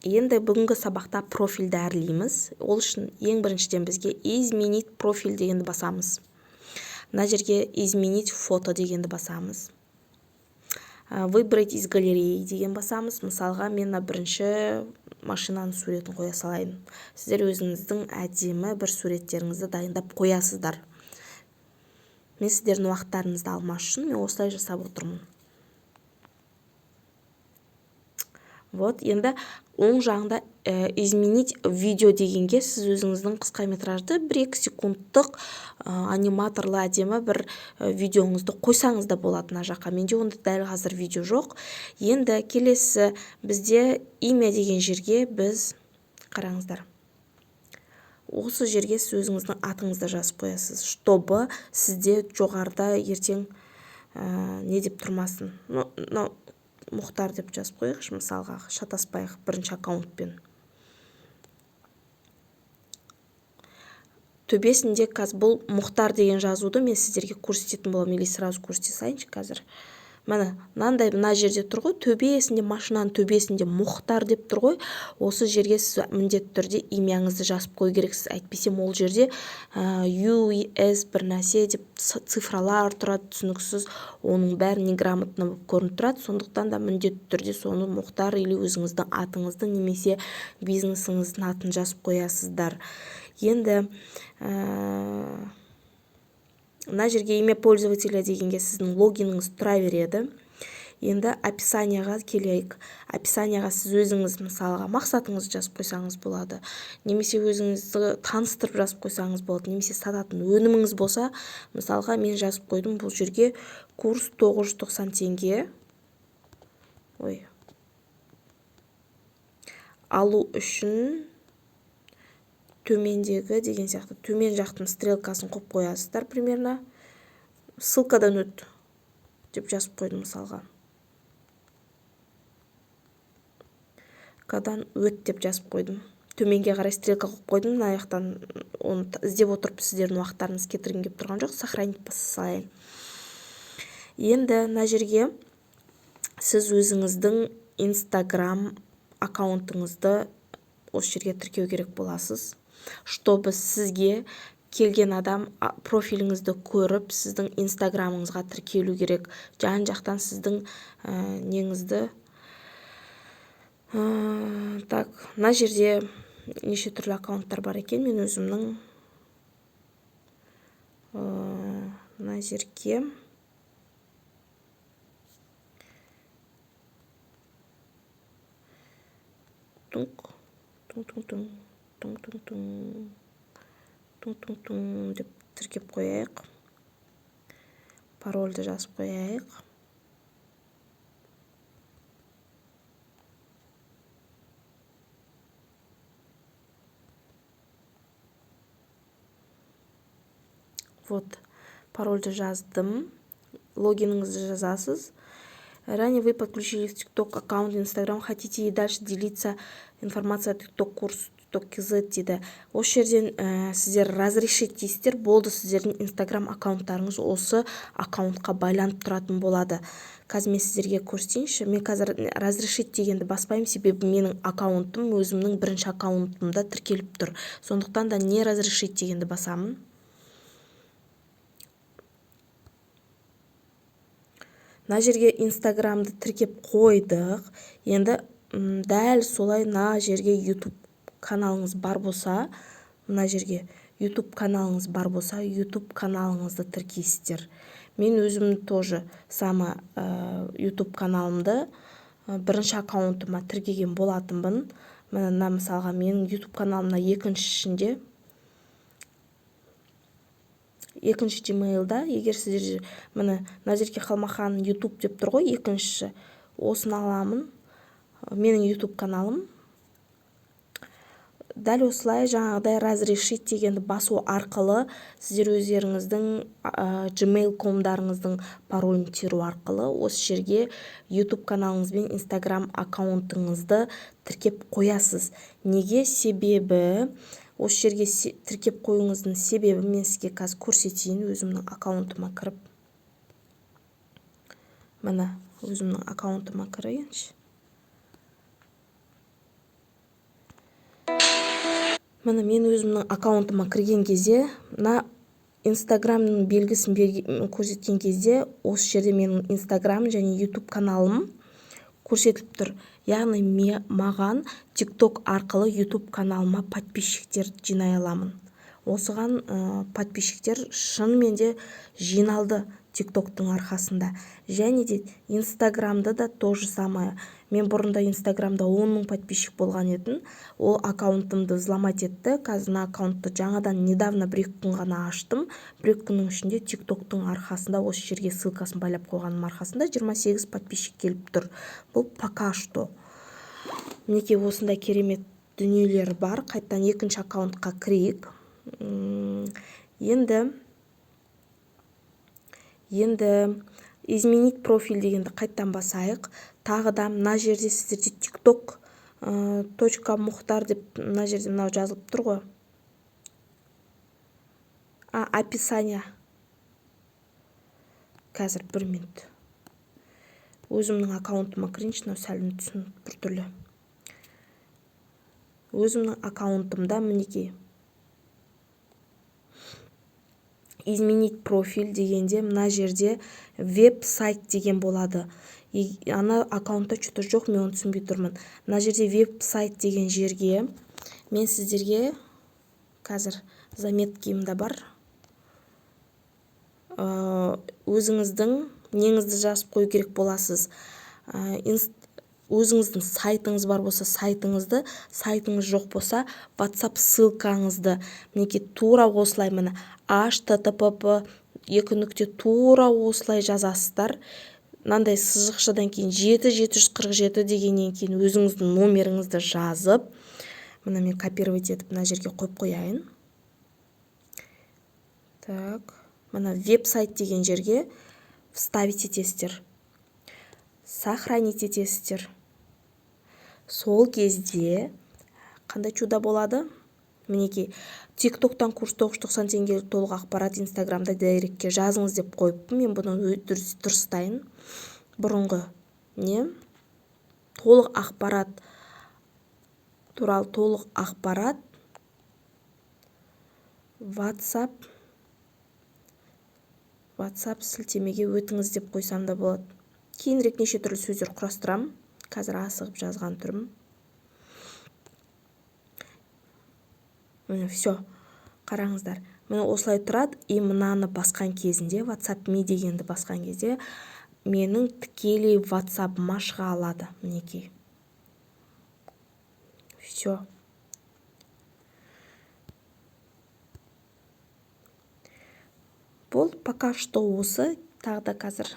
Енді бүгінгі сабақта профильді әрлейміз. Ол үшін ең біріншіден бізге изменить профиль дегенді басамыз. Мына жерге изменить фото дегенді басамыз. Выбрать из галереи деген басамыз. Мысалға, мен бірінші машинаның суретін қоя салайын. Сіздер өзіңіздің әдемі бір суреттеріңізді дайындап қоясыздар. Мен сіздердің уақыттарыңызды алмас үшін мен осылай жасап отырмын. Вот, енді оң жағында изменить видео дегенге сіз өзіңіздің қысқа метражды 1-2 секундтық аниматорлы әдемі бір видеоңызды қойсаңыз да болады мына жаққа. Менде онда дәл қазір видео жоқ. Енді келесі бізде имя деген жерге біз қараңыздар. Осы жерге сіз өзіңіздің атыңызды жазып қоясыз, чтобы сізде жоғарыда ертең не деп тұрмасын. Мұхтар деп жазып қойық, мысалға шатаспайық бірінші аккаунтпен. Төбесінде қазір бұл Мұхтар деген жазуды мен сіздерге көрсететін боламын, или сразу көрсете салайыншы қазір. Мына жерде тұр ғой, төбесінде, машинаның төбесінде Мұхтар деп тұр ғой. Осы жерге сіз міндетті түрде имяңызды жазып қою керексіз. Әйтпесем ол жерде US бір нәрсе деп цифралар тұрады, түсініксіз, оның бәрі неграмотно болып көрініп тұрады. Сондықтан да міндетті түрде соны Мұхтар или өзіңіздің атыңызды немесе бизнесіңіздің атын жазып қоясыздар. Енді мына жерге имя пользователя дегенге сіздің логиніңіз тұра береді. Енді описанияға келейік. Описанияға сіз өзіңіз мысалға мақсатыңызды жазып қойсаңыз болады. Немесе өзіңізді таныстырып жазып қойсаңыз болады. Немесе сататын өніміңіз болса, мысалға мен жазып қойдым бұл жерге курс 990 теңге. Алу үшін төмендегі деген сияқты төмен жақтың стрелкасын қойып қоясыздар примерно. Ссылкадан өт деп жазып қойдым мысалға. Ссылкадан өт деп жазып қойдым. Төменге қарай стрелка қойып қойдым. Мына жақтан оны іздеп отырып сіздердің уақыттарыңыз кетіргім келіп тұрған жоқ. Сохранить салайын. Енді мына жерге сіз өзіңіздің Instagram аккаунтыңызды осы жерге тіркеу керек боласыз. Чтобы сізге келген адам профиліңізді көріп, сіздің инстаграмыңызға тіркелу керек. Жан жақтан сіздің неңізді. Так, мына жерде неше түрлі аккаунттар бар екен. Мен өзімнің мына жерге деп тіркеп қояйық. Парольді жазып қояйық. Вот, парольді жаздым. Логиніңізді жазасыз. Ранее вы подключили в TikTok аккаунт, Instagram, хотите и дальше делиться информацией о TikTok курс, TikTok KZ дейді. Осы жерден сіздер разрешить дейсіздер, болды сіздердің Instagram аккаунттарыңыз осы аккаунтқа байланып тұратын болады. Қазір мен сіздерге көрсетейінші. Мен қазір разрешить дегенді баспаймын, себебі менің аккаунтым өзімнің бірінші аккаунтымда тіркеліп тұр. Сондықтан да не разрешить дегенді басамын. Мына жерге Инстаграмды тіркеп қойдық. Енді дәл солай мына жерге YouTube каналыңыз бар болса, мына жерге YouTube каналыңыз бар болса, YouTube каналыңызды тіркейсіздер. Мен өзімді тоже сама YouTube каналымды бірінші аккаунтыма тіркеген болатынмын. Мына мысалға менің YouTube каналымна екінші Gmail'да, егер сіздер мына Назерке Қалмахан YouTube деп тұр ғой, екінші осыны аламын. Менің YouTube каналым. Дәл осылай жаңағыдай разрешить дегенді басу арқылы сіздер өздеріңіздің gmail.com-дарыңыздың паролін теру арқылы осы жерге YouTube каналыңыз бен Instagram аккаунтыңызды тіркеп қоясыз. Неге? Себебі осы жерге тіркеп қоюыңыздың себебі мен сізге қазір көрсетейін. Өзімнің аккаунтыма кіріп. Мына өзімнің аккаунтыма кірейінші. Міне мен өзімнің аккаунтыма кірген кезде, мына Инстаграмның белгісін көрсеткен кезде, осы жерде менің Инстаграм және YouTube каналым көрсетіліп тұр. Яғни маған TikTok арқылы YouTube каналыма подписчиктер жинай аламын. Осыған подписчиктер шынымен де жиналды TikToктың арқасында. Және де Инстаграмда да тоже самое. Мен бұрында Инстаграмда 10 000 подписчик болған едім. Ол аккаунтымды взломать етті. Қазір аккаунтты жаңадан недавно 1-2 күн ғана аштым. 1-2 күннің ішінде TikToктың арқасында, осы жерге ссылкасын байлап қойғаным арқасында 28 подписчик келіп тұр. Бұл пока что. Мінекей осындай керемет дүниелер бар. Қайттан екінші аккаунтқа кірейік. Енді изменить профиль дегенді қайттан басайық. Тағы да мына жерде сіздерде tiktok.muxtar деп мына жерде мынау жазылып тұр ғой. Описание. Қазір 1 минут. Өзімнің аккаунтыма кірейінші, мынау сәлін түсін бір түрлі. Өзімнің аккаунтымда мінекей изменить профиль дегенде мына жерде веб-сайт деген болады. Ана аккаунтта что-то жоқ, мен оны түсінбей тұрмын. Мына жерде веб-сайт деген жерге мен сіздерге қазір заметкемде бар. Өзіңіздің неңізді жазып қою керек боласыз. Өзіңіздің сайтыңыз бар болса, сайтыңызды, сайтыңыз жоқ болса, WhatsApp ссылкаңызды мінекей тура осылай міне http тура осылай жазасыздар. Мынандай сызықшадан кейін 7747 дегеннен кейін өзіңіздің номеріңізді жазып, мына мен копировать етіп мына жерге қойып қояйын. Так, мына веб-сайт деген жерге вставить етесіздер. Сохранить етесіздер. Сол кезде қандай чудо болады? Мінекей TikToктан курс 990 теңгелік толық ақпарат, Инстаграмда директке жазыңыз деп қойыппын. Мен бұны дұрыстайын. Бұрынғы не? Толық ақпарат туралы толық ақпарат WhatsApp сілтемеге өтіңіз деп қойсам да болады. Кейінірек неше түрлі сөздер құрастырам. Қазір асығып жазған түрім. Міне, все. Қараңыздар. Міне осылай тұрады. Мынаны басқан кезінде, WhatsApp me дегенді басқан кезде, менің тікелей WhatsApp-ыма шыға алады. Мінекей. Все. Бұл пока что осы. Тағы да қазір